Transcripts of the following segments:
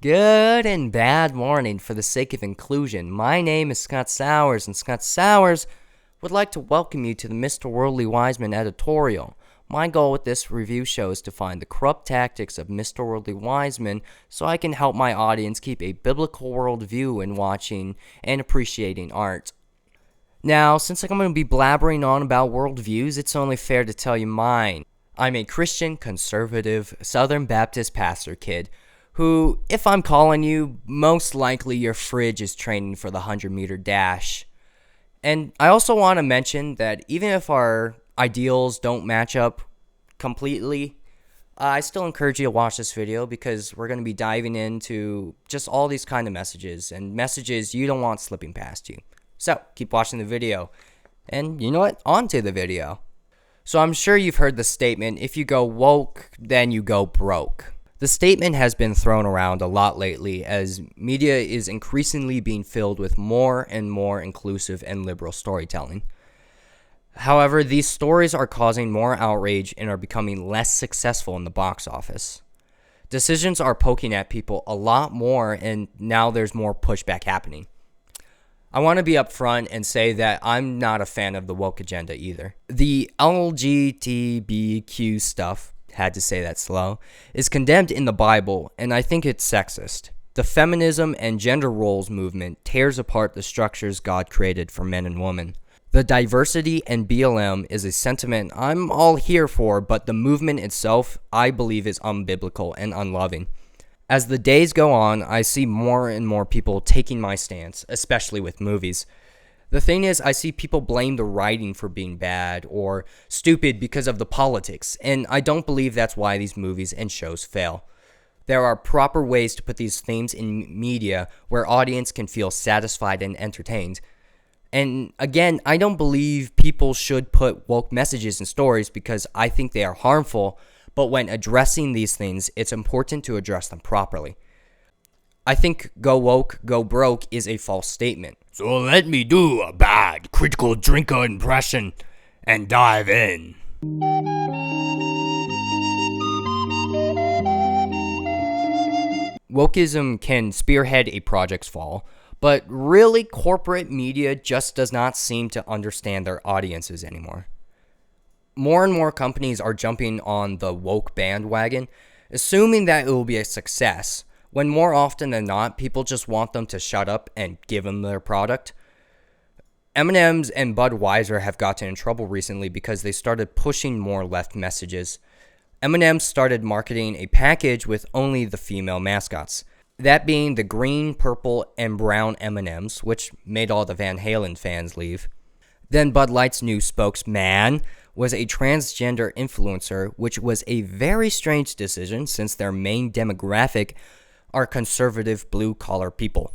Good and bad morning for the sake of inclusion. My name is Scott Sowers, and Scott Sowers would like to welcome you to the Mr. Worldly Wiseman editorial. My goal with this review show is to find the corrupt tactics of Mr. Worldly Wiseman so I can help my audience keep a biblical worldview in watching and appreciating art. Now, since I'm going to be blabbering on about worldviews, it's only fair to tell you mine. I'm a Christian, conservative, Southern Baptist pastor kid who, if I'm calling you, most likely your fridge is training for the 100-meter dash. And I also want to mention that even if our ideals don't match up completely, I still encourage you to watch this video because we're going to be diving into just all these kind of messages and messages you don't want slipping past you. So, keep watching the video. And you know what? On to the video. So I'm sure you've heard the statement, if you go woke, then you go broke. The statement has been thrown around a lot lately as media is increasingly being filled with more and more inclusive and liberal storytelling. However, these stories are causing more outrage and are becoming less successful in the box office. Decisions are poking at people a lot more, and now there's more pushback happening. I want to be upfront and say that I'm not a fan of the woke agenda either. The LGBTQ stuff, had to say that slow, is condemned in the Bible, and I think it's sexist. The feminism and gender roles movement tears apart the structures God created for men and women. The diversity and BLM is a sentiment I'm all here for, but the movement itself, I believe, is unbiblical and unloving. As the days go on, I see more and more people taking my stance, especially with movies. The thing is, I see people blame the writing for being bad or stupid because of the politics, and I don't believe that's why these movies and shows fail. There are proper ways to put these themes in media where audience can feel satisfied and entertained. And again, I don't believe people should put woke messages in stories because I think they are harmful, but when addressing these things, it's important to address them properly. I think go woke, go broke is a false statement. So let me do a bad critical drinker impression and dive in. Wokeism can spearhead a project's fall, but really corporate media just does not seem to understand their audiences anymore. More and more companies are jumping on the woke bandwagon, assuming that it will be a success, when more often than not, people just want them to shut up and give them their product. M&M's and Budweiser have gotten in trouble recently because they started pushing more left messages. M&M's started marketing a package with only the female mascots, that being the green, purple, and brown M&M's, which made all the Van Halen fans leave. Then Bud Light's new spokesman was a transgender influencer, which was a very strange decision since their main demographic are conservative blue-collar people.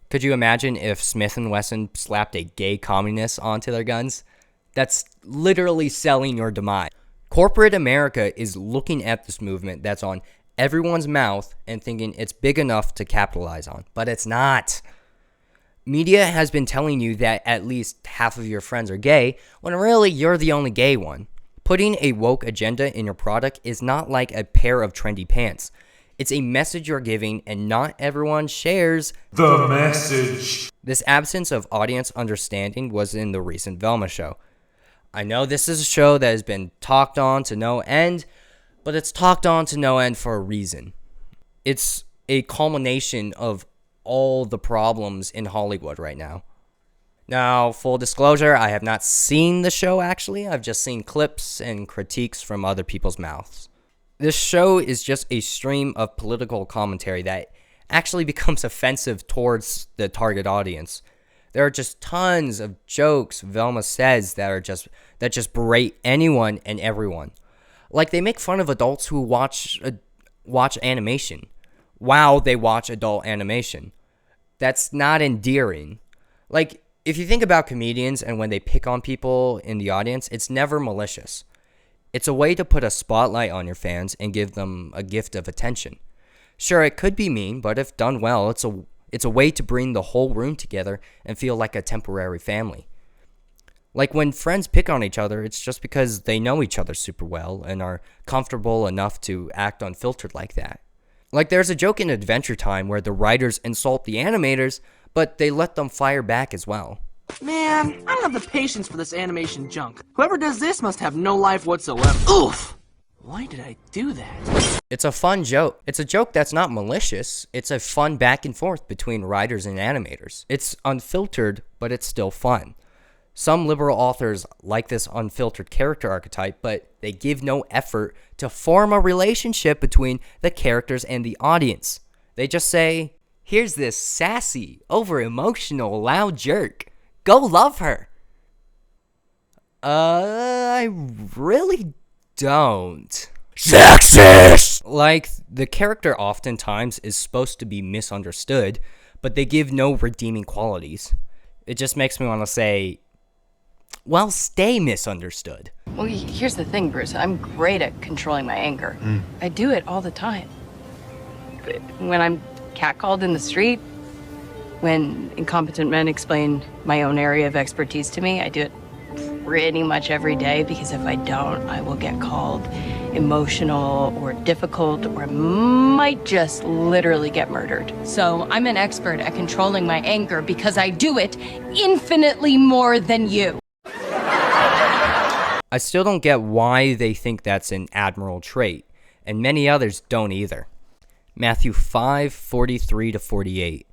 Could you imagine if Smith & Wesson slapped a gay communist onto their guns? That's literally selling your demise. Corporate America is looking at this movement that's on everyone's mouth and thinking it's big enough to capitalize on, but it's not. Media has been telling you that at least half of your friends are gay, when really you're the only gay one. Putting a woke agenda in your product is not like a pair of trendy pants. It's a message you're giving, and not everyone shares The message. This absence of audience understanding was in the recent Velma show. I know this is a show that has been talked on to no end, but it's talked on to no end for a reason. It's a culmination of all the problems in Hollywood right now. Now, full disclosure, I have not seen the show actually. I've just seen clips and critiques from other people's mouths. This show is just a stream of political commentary that actually becomes offensive towards the target audience. There are just tons of jokes Velma says that just berate anyone and everyone. Like they make fun of adults who watch animation. Wow, they watch adult animation. That's not endearing. Like, if you think about comedians and when they pick on people in the audience, it's never malicious. It's a way to put a spotlight on your fans and give them a gift of attention. Sure, it could be mean, but if done well, it's a way to bring the whole room together and feel like a temporary family. Like when friends pick on each other, it's just because they know each other super well and are comfortable enough to act unfiltered like that. Like there's a joke in Adventure Time where the writers insult the animators, but they let them fire back as well. Man, I don't have the patience for this animation junk. Whoever does this must have no life whatsoever. Oof! Why did I do that? It's a fun joke. It's a joke that's not malicious. It's a fun back and forth between writers and animators. It's unfiltered, but it's still fun. Some liberal authors like this unfiltered character archetype, but they give no effort to form a relationship between the characters and the audience. They just say, here's this sassy, over-emotional, loud jerk. Go love her. I really don't. Sexist! Like, the character oftentimes is supposed to be misunderstood, but they give no redeeming qualities. It just makes me want to say, well, stay misunderstood. Well, here's the thing, Bruce. I'm great at controlling my anger. I do it all the time. But when I'm catcalled in the street, when incompetent men explain my own area of expertise to me, I do it pretty much every day, because if I don't, I will get called emotional or difficult, or might just literally get murdered. So I'm an expert at controlling my anger because I do it infinitely more than you. I still don't get why they think that's an admirable trait, and many others don't either. Matthew 5:43-48.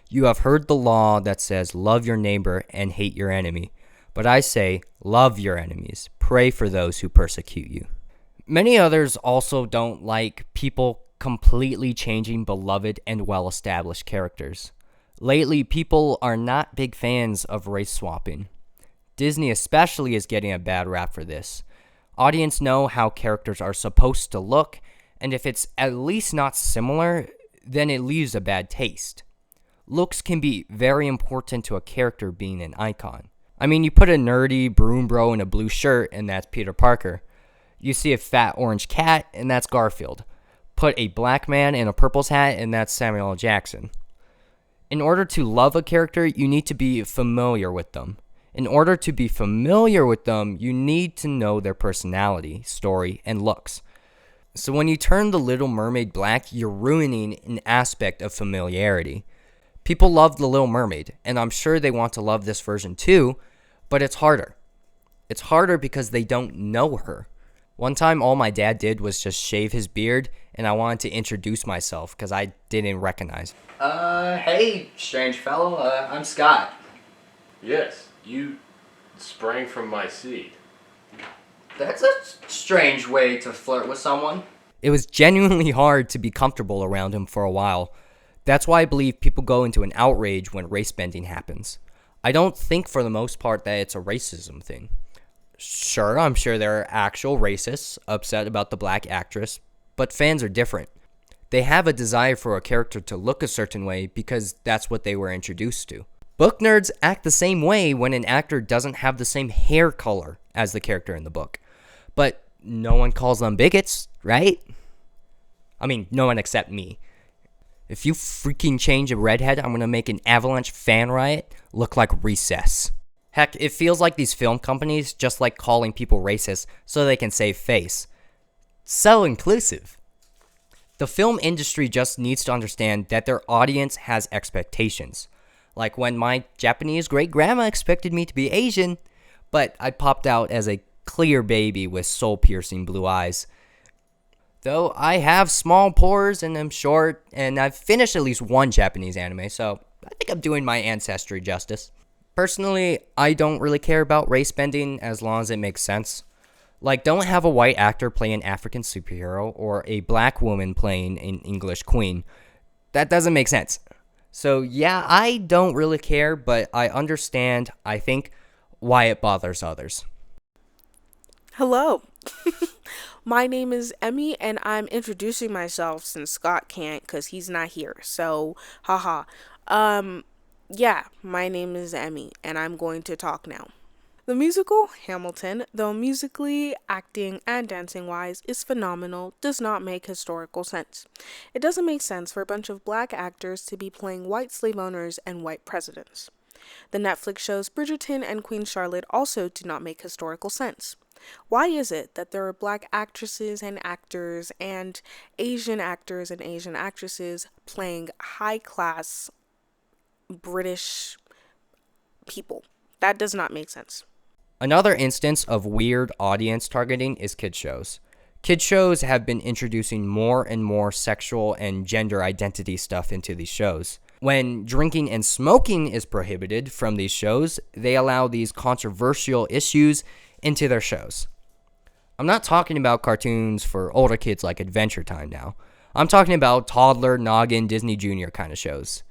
You have heard the law that says, love your neighbor and hate your enemy. But I say, love your enemies, pray for those who persecute you. Many others also don't like people completely changing beloved and well-established characters. Lately, people are not big fans of race swapping. Disney especially is getting a bad rap for this. Audience know how characters are supposed to look, and if it's at least not similar, then it leaves a bad taste. Looks can be very important to a character being an icon. I mean, you put a nerdy broom bro in a blue shirt, and that's Peter Parker. You see a fat orange cat, and that's Garfield. Put a black man in a purple hat, and that's Samuel L. Jackson. In order to love a character, you need to be familiar with them. In order to be familiar with them, you need to know their personality, story, and looks. So when you turn The Little Mermaid black, you're ruining an aspect of familiarity. People love The Little Mermaid, and I'm sure they want to love this version too, but it's harder. It's harder because they don't know her. One time, all my dad did was just shave his beard, and I wanted to introduce myself because I didn't recognize. Hey, strange fellow, I'm Scott. Yes, you sprang from my seed. That's a strange way to flirt with someone. It was genuinely hard to be comfortable around him for a while. That's why I believe people go into an outrage when race bending happens. I don't think for the most part that it's a racism thing. Sure, I'm sure there are actual racists upset about the black actress, but fans are different. They have a desire for a character to look a certain way because that's what they were introduced to. Book nerds act the same way when an actor doesn't have the same hair color as the character in the book. But no one calls them bigots, right? I mean, no one except me. If you freaking change a redhead, I'm gonna make an avalanche fan riot look like Recess. Heck, it feels like these film companies just like calling people racist so they can save face. So inclusive. The film industry just needs to understand that their audience has expectations. Like when my Japanese great-grandma expected me to be Asian, but I popped out as a clear baby with soul-piercing blue eyes. Though I have small pores and am short, and I've finished at least one Japanese anime, so I think I'm doing my ancestry justice. Personally, I don't really care about race bending as long as it makes sense. Like, don't have a white actor play an African superhero or a black woman playing an English queen. That doesn't make sense. So yeah, I don't really care, but I understand, I think, why it bothers others. Hello. My name is Emmy, and I'm introducing myself since Scott can't because he's not here. So, haha. Yeah, my name is Emmy, and I'm going to talk now. The musical Hamilton, though musically, acting, and dancing-wise is phenomenal, does not make historical sense. It doesn't make sense for a bunch of black actors to be playing white slave owners and white presidents. The Netflix shows Bridgerton and Queen Charlotte also do not make historical sense. Why is it that there are black actresses and actors and Asian actors and Asian actresses playing high class British people? That does not make sense. Another instance of weird audience targeting is kid shows. Kid shows have been introducing more and more sexual and gender identity stuff into these shows. When drinking and smoking is prohibited from these shows, they allow these controversial issues into their shows. I'm not talking about cartoons for older kids like Adventure Time now. I'm talking about toddler, noggin, Disney Junior kind of shows.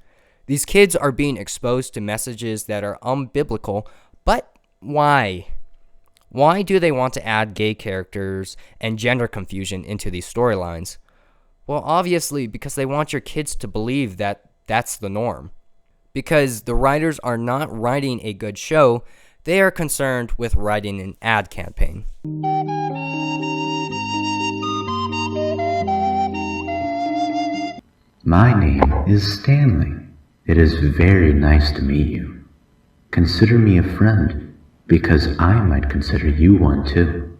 These kids are being exposed to messages that are unbiblical, but why? Why do they want to add gay characters and gender confusion into these storylines? Well, obviously, because they want your kids to believe that that's the norm. Because the writers are not writing a good show, they are concerned with writing an ad campaign. My name is Stanley. It is very nice to meet you. Consider me a friend, because I might consider you one too.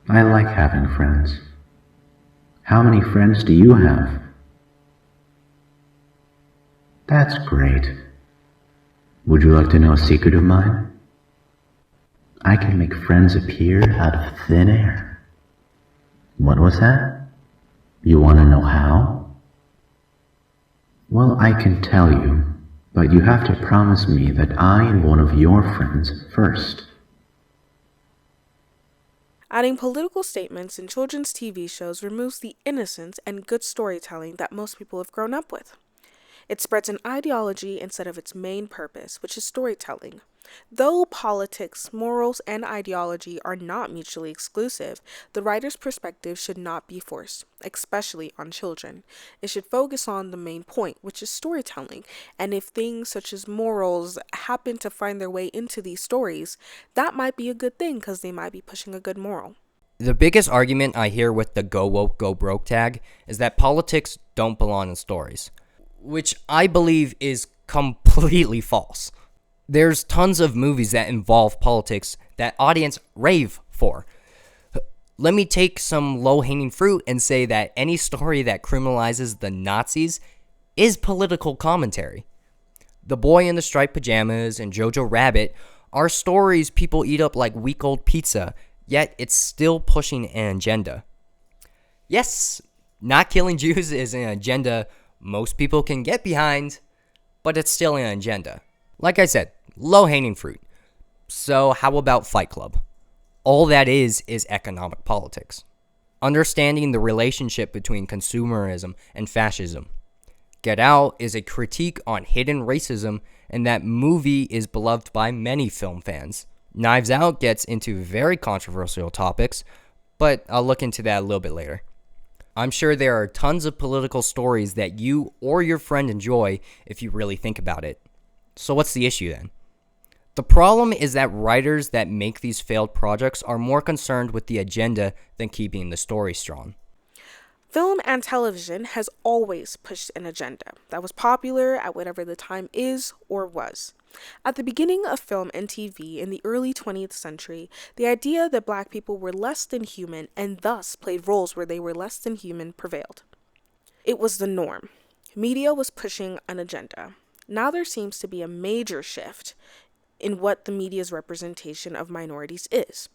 I like having friends. How many friends do you have? That's great. Would you like to know a secret of mine? I can make friends appear out of thin air. What was that? You want to know how? Well, I can tell you, but you have to promise me that I am one of your friends first. Adding political statements in children's TV shows removes the innocence and good storytelling that most people have grown up with. It spreads an ideology instead of its main purpose, which is storytelling. Though politics, morals, and ideology are not mutually exclusive, the writer's perspective should not be forced, especially on children. It should focus on the main point, which is storytelling, and if things such as morals happen to find their way into these stories, that might be a good thing because they might be pushing a good moral. The biggest argument I hear with the Go Woke, Go Broke tag is that politics don't belong in stories, which I believe is completely false. There's tons of movies that involve politics that audience rave for. Let me take some low-hanging fruit and say that any story that criminalizes the Nazis is political commentary. The Boy in the Striped Pajamas and Jojo Rabbit are stories people eat up like week-old pizza, yet it's still pushing an agenda. Yes, not killing Jews is an agenda most people can get behind, but it's still an agenda. Like I said, low-hanging fruit. So how about Fight Club? All that is economic politics. Understanding the relationship between consumerism and fascism. Get Out is a critique on hidden racism, and that movie is beloved by many film fans. Knives Out gets into very controversial topics, but I'll look into that a little bit later. I'm sure there are tons of political stories that you or your friend enjoy if you really think about it. So what's the issue then? The problem is that writers that make these failed projects are more concerned with the agenda than keeping the story strong. Film and television has always pushed an agenda that was popular at whatever the time is or was. At the beginning of film and TV in the early 20th century, the idea that black people were less than human and thus played roles where they were less than human prevailed. It was the norm. Media was pushing an agenda. Now there seems to be a major shift in what the media's representation of minorities is.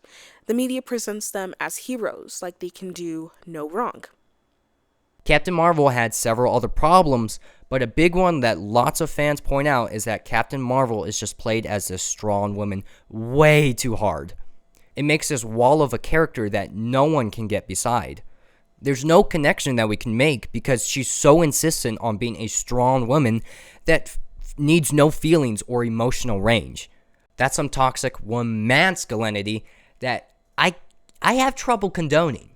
The media presents them as heroes, like they can do no wrong. Captain Marvel had several other problems, but a big one that lots of fans point out is that Captain Marvel is just played as this strong woman way too hard. It makes this wall of a character that no one can get beside. There's no connection that we can make because she's so insistent on being a strong woman that needs no feelings or emotional range. That's some toxic masculinity that I have trouble condoning.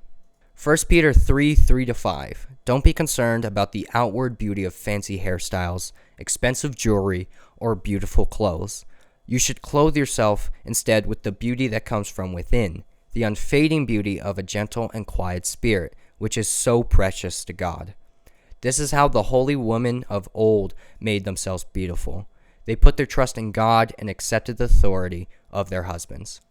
1 Peter 3:3-5. Don't be concerned about the outward beauty of fancy hairstyles, expensive jewelry, or beautiful clothes. You should clothe yourself instead with the beauty that comes from within, the unfading beauty of a gentle and quiet spirit, which is so precious to God. This is how the holy women of old made themselves beautiful. They put their trust in God and accepted the authority of their husbands.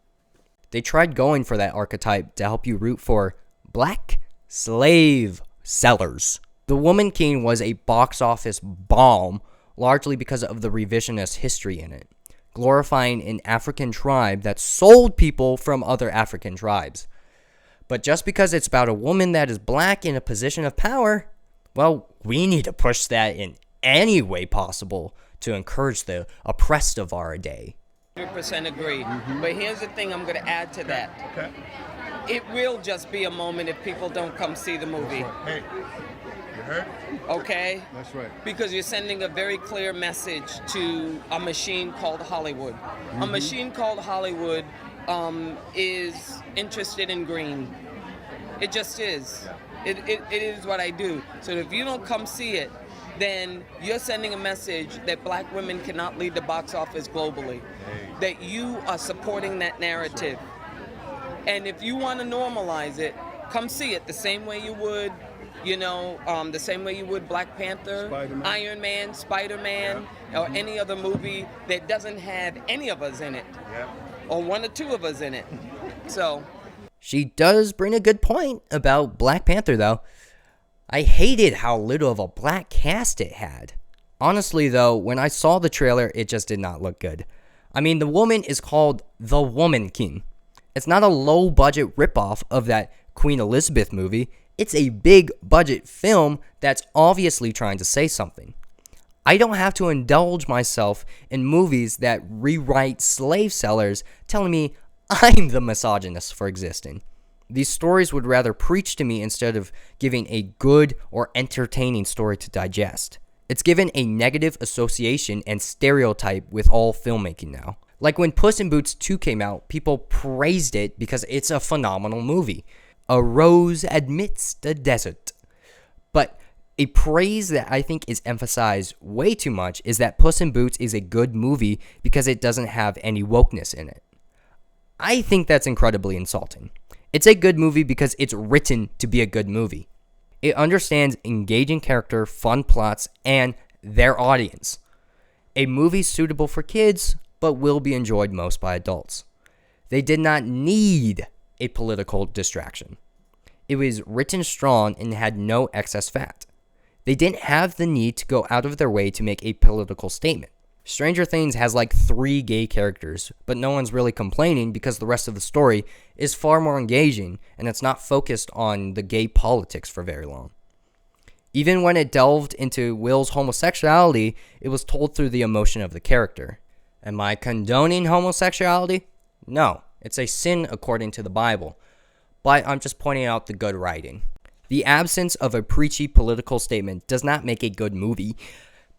They tried going for that archetype to help you root for black slave sellers. The Woman King was a box office bomb, largely because of the revisionist history in it, glorifying an African tribe that sold people from other African tribes. But just because it's about a woman that is black in a position of power, well, we need to push that in any way possible to encourage the oppressed of our day. 100% agree. But here's the thing I'm going to add to that. Okay. It will just be a moment if people don't come see the movie. Hey, you heard? Okay? That's right. Because you're sending a very clear message to a machine called Hollywood. A machine called Hollywood is interested in green. It just is. It is what I do. So if you don't come see it, then you're sending a message that black women cannot lead the box office globally. That you are supporting that narrative. And if you want to normalize it, come see it the same way you would, the same way you would Black Panther, Spider-Man. Iron Man, Spider-Man, or any other movie that doesn't have any of us in it. Or one or two of us in it. So she does bring a good point about Black Panther, though. I hated how little of a black cast it had. Honestly, though, when I saw the trailer, it just did not look good. I mean, the woman is called the Woman King. It's not a low-budget ripoff of that Queen Elizabeth movie. It's a big-budget film that's obviously trying to say something. I don't have to indulge myself in movies that rewrite slave sellers telling me I'm the misogynist for existing. These stories would rather preach to me instead of giving a good or entertaining story to digest. It's given a negative association and stereotype with all filmmaking now. Like when Puss in Boots 2 came out, people praised it because it's a phenomenal movie. A rose amidst the desert. But a praise that I think is emphasized way too much is that Puss in Boots is a good movie because it doesn't have any wokeness in it. I think that's incredibly insulting. It's a good movie because it's written to be a good movie. It understands engaging character, fun plots, and their audience. A movie suitable for kids, but will be enjoyed most by adults. They did not need a political distraction. It was written strong and had no excess fat. They didn't have the need to go out of their way to make a political statement. Stranger Things has like 3 gay characters, but no one's really complaining because the rest of the story is far more engaging and it's not focused on the gay politics for very long. Even when it delved into Will's homosexuality, it was told through the emotion of the character. Am I condoning homosexuality? No, it's a sin according to the Bible, but I'm just pointing out the good writing. The absence of a preachy political statement does not make a good movie,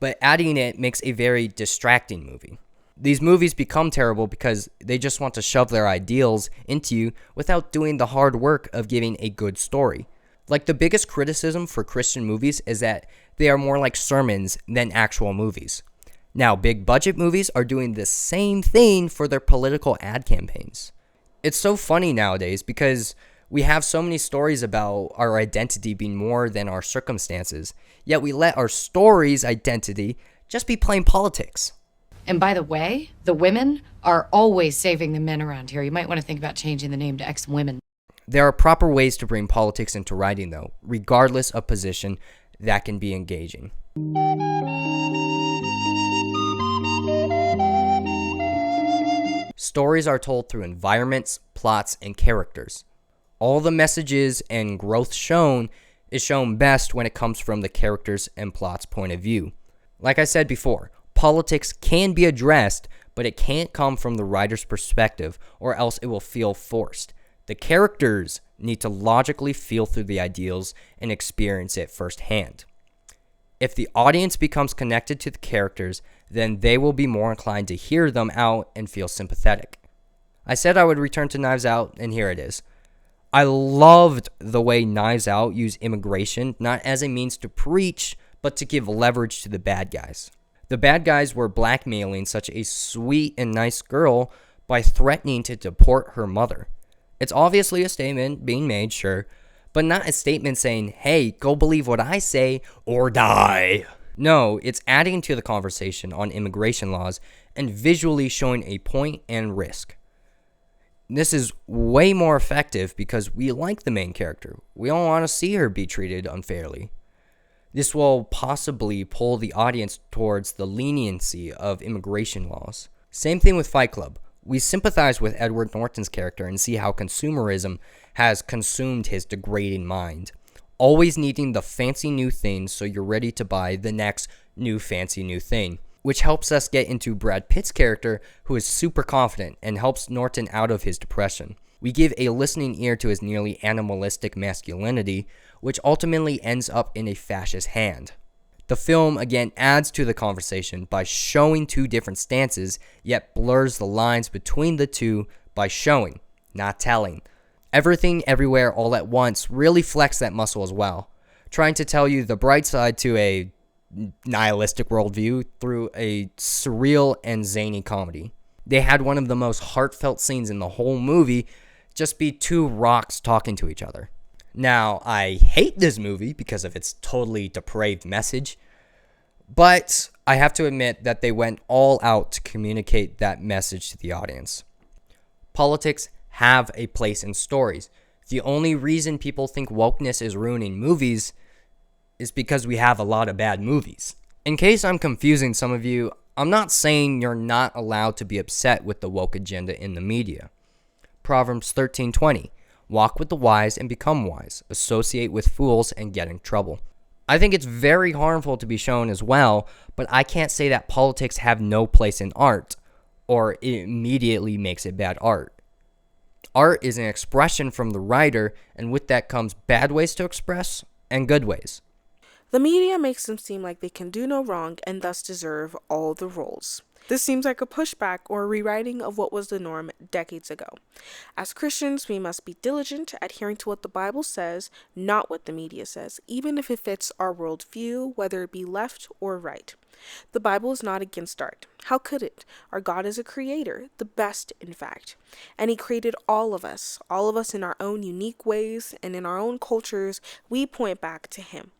but adding it makes a very distracting movie. These movies become terrible because they just want to shove their ideals into you without doing the hard work of giving a good story. Like the biggest criticism for Christian movies is that they are more like sermons than actual movies. Now, big budget movies are doing the same thing for their political ad campaigns. It's so funny nowadays because we have so many stories about our identity being more than our circumstances, yet we let our story's identity just be plain politics. And by the way, the women are always saving the men around here. You might want to think about changing the name to ex-women. There are proper ways to bring politics into writing, though, regardless of position, that can be engaging. Stories are told through environments, plots, and characters. All the messages and growth shown is shown best when it comes from the characters and plot's point of view. Like I said before, politics can be addressed, but it can't come from the writer's perspective, or else it will feel forced. The characters need to logically feel through the ideals and experience it firsthand. If the audience becomes connected to the characters, then they will be more inclined to hear them out and feel sympathetic. I said I would return to Knives Out, and here it is. I loved the way Knives Out used immigration not as a means to preach, but to give leverage to the bad guys. The bad guys were blackmailing such a sweet and nice girl by threatening to deport her mother. It's obviously a statement being made, sure, but not a statement saying, hey, go believe what I say or die. No, it's adding to the conversation on immigration laws and visually showing a point and risk. This is way more effective because we like the main character. We don't want to see her be treated unfairly. This will possibly pull the audience towards the leniency of immigration laws. Same thing with Fight Club. We sympathize with Edward Norton's character and see how consumerism has consumed his degrading mind. Always needing the fancy new thing so you're ready to buy the next new fancy new thing. Which helps us get into Brad Pitt's character, who is super confident and helps Norton out of his depression. We give a listening ear to his nearly animalistic masculinity, which ultimately ends up in a fascist hand. The film again adds to the conversation by showing two different stances, yet blurs the lines between the two by showing, not telling. Everything, Everywhere, All at Once really flexed that muscle as well, trying to tell you the bright side to a nihilistic worldview through a surreal and zany comedy. They had one of the most heartfelt scenes in the whole movie just be two rocks talking to each other. Now, I hate this movie because of its totally depraved message, but I have to admit that they went all out to communicate that message to the audience. Politics have a place in stories. The only reason people think wokeness is ruining movies is because we have a lot of bad movies. In case I'm confusing some of you, I'm not saying you're not allowed to be upset with the woke agenda in the media. Proverbs 13:20, walk with the wise and become wise, associate with fools and get in trouble. I think it's very harmful to be shown as well, but I can't say that politics have no place in art, or it immediately makes it bad art. Art is an expression from the writer, and with that comes bad ways to express and good ways. The media makes them seem like they can do no wrong and thus deserve all the roles. This seems like a pushback or a rewriting of what was the norm decades ago. As Christians, we must be diligent, adhering to what the Bible says, not what the media says, even if it fits our worldview, whether it be left or right. The Bible is not against art. How could it? Our God is a creator, the best, in fact. And he created all of us in our own unique ways, and in our own cultures, we point back to him.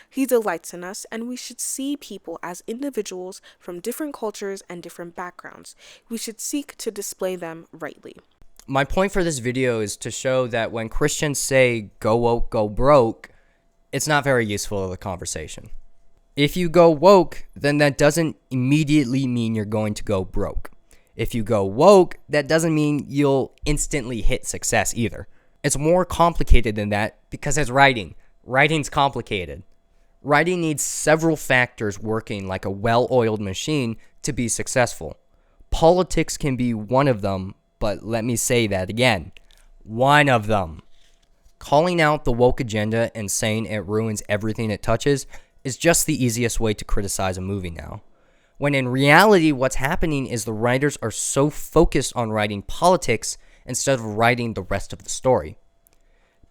He delights in us, and we should see people as individuals from different cultures and different backgrounds. We should seek to display them rightly. My point for this video is to show that when Christians say go woke, go broke, it's not very useful to the conversation. If you go woke, then that doesn't immediately mean you're going to go broke. If you go woke, that doesn't mean you'll instantly hit success either. It's more complicated than that because it's writing. Writing's complicated. Writing needs several factors working like a well-oiled machine to be successful. Politics can be one of them, but let me say that again. One of them. Calling out the woke agenda and saying it ruins everything it touches is just the easiest way to criticize a movie now. When in reality, what's happening is the writers are so focused on writing politics instead of writing the rest of the story.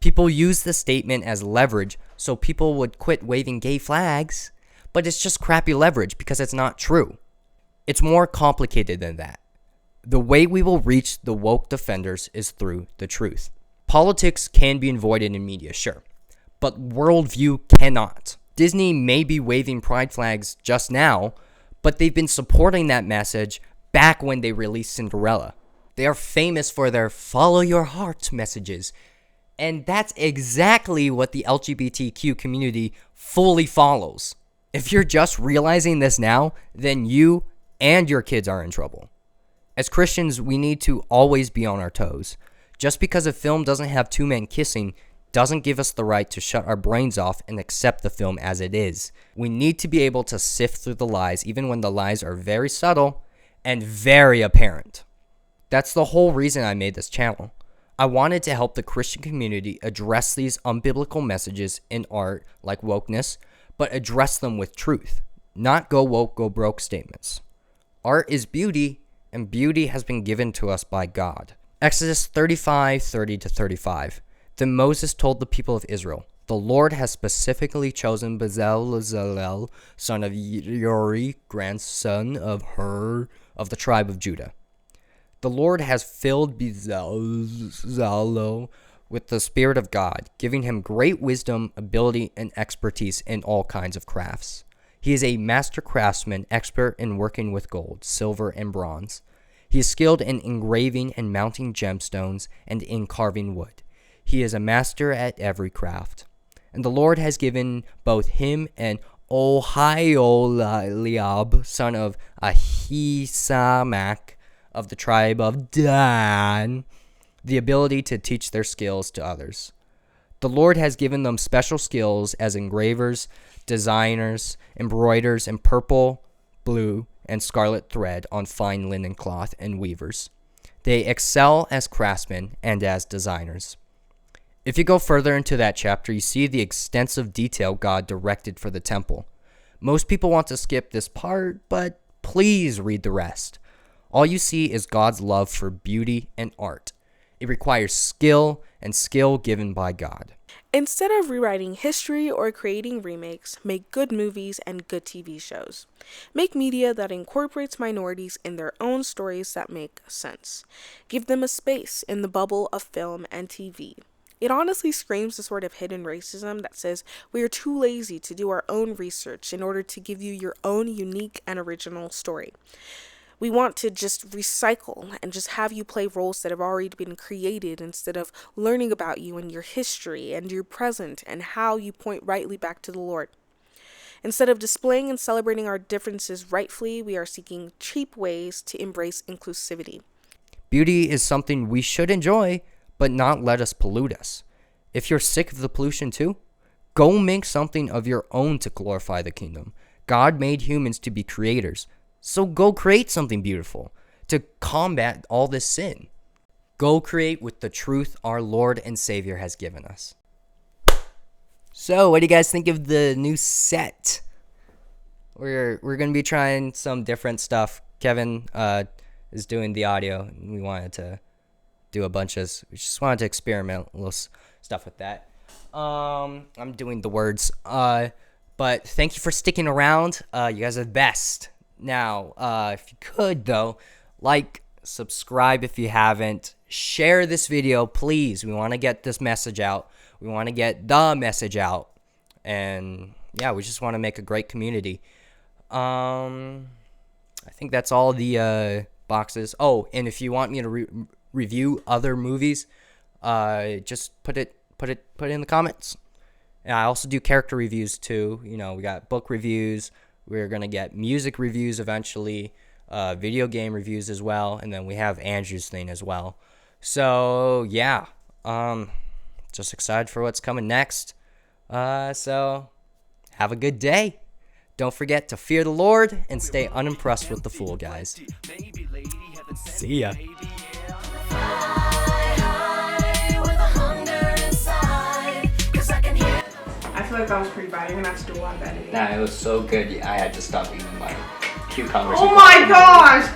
People use the statement as leverage so people would quit waving gay flags, but it's just crappy leverage because it's not true. It's more complicated than that. The way we will reach the woke defenders is through the truth. Politics can be avoided in media, sure, but worldview cannot. Disney may be waving pride flags just now, but they've been supporting that message back when they released Cinderella. They are famous for their follow your heart messages, and that's exactly what the LGBTQ community fully follows. If you're just realizing this now, then you and your kids are in trouble. As Christians, we need to always be on our toes. Just because a film doesn't have two men kissing doesn't give us the right to shut our brains off and accept the film as it is. We need to be able to sift through the lies even when the lies are very subtle and very apparent. That's the whole reason I made this channel. I wanted to help the Christian community address these unbiblical messages in art like wokeness, but address them with truth, not go woke, go broke statements. Art is beauty, and beauty has been given to us by God. Exodus 35:30-35. Then Moses told the people of Israel, the Lord has specifically chosen Bezalel, son of Uri, grandson of Hur, of the tribe of Judah. The Lord has filled Bezalel with the Spirit of God, giving him great wisdom, ability, and expertise in all kinds of crafts. He is a master craftsman, expert in working with gold, silver, and bronze. He is skilled in engraving and mounting gemstones and in carving wood. He is a master at every craft. And the Lord has given both him and Oholiab, son of Ahisamach of the tribe of Dan, the ability to teach their skills to others. The Lord has given them special skills as engravers, designers, embroiders in purple, blue, and scarlet thread on fine linen cloth, and weavers. They excel as craftsmen and as designers. If you go further into that chapter, you see the extensive detail God directed for the temple. Most people want to skip this part, but please read the rest. All you see is God's love for beauty and art. It requires skill, and skill given by God. Instead of rewriting history or creating remakes, make good movies and good TV shows. Make media that incorporates minorities in their own stories that make sense. Give them a space in the bubble of film and TV. It honestly screams the sort of hidden racism that says we are too lazy to do our own research in order to give you your own unique and original story. We want to just recycle and just have you play roles that have already been created instead of learning about you and your history and your present and how you point rightly back to the Lord. Instead of displaying and celebrating our differences rightfully, we are seeking cheap ways to embrace inclusivity. Beauty is something we should enjoy, but not let us pollute us. If you're sick of the pollution too, go make something of your own to glorify the kingdom. God made humans to be creators. So go create something beautiful to combat all this sin. Go create with the truth our Lord and Savior has given us. So, what do you guys think of the new set? We're going to be trying some different stuff. Kevin is doing the audio. We wanted to do we just wanted to experiment a little stuff with that. I'm doing the words. But thank you for sticking around. You guys are the best. Now, if you could, though, like, subscribe if you haven't, share this video, please. We want to get this message out. We want to get the message out. And, yeah, we just want to make a great community. I think that's all the boxes. Oh, and if you want me to review other movies, just put it in the comments. And I also do character reviews, too. You know, we got book reviews. We're going to get music reviews eventually, video game reviews as well, and then we have Andrew's thing as well. So, yeah, just excited for what's coming next. So, have a good day. Don't forget to fear the Lord and stay unimpressed with the fool, guys. See ya. I feel like that was pretty bad. You're gonna have to do a lot better. Nah, it was so good. I had to stop eating my cucumbers. Oh my gosh!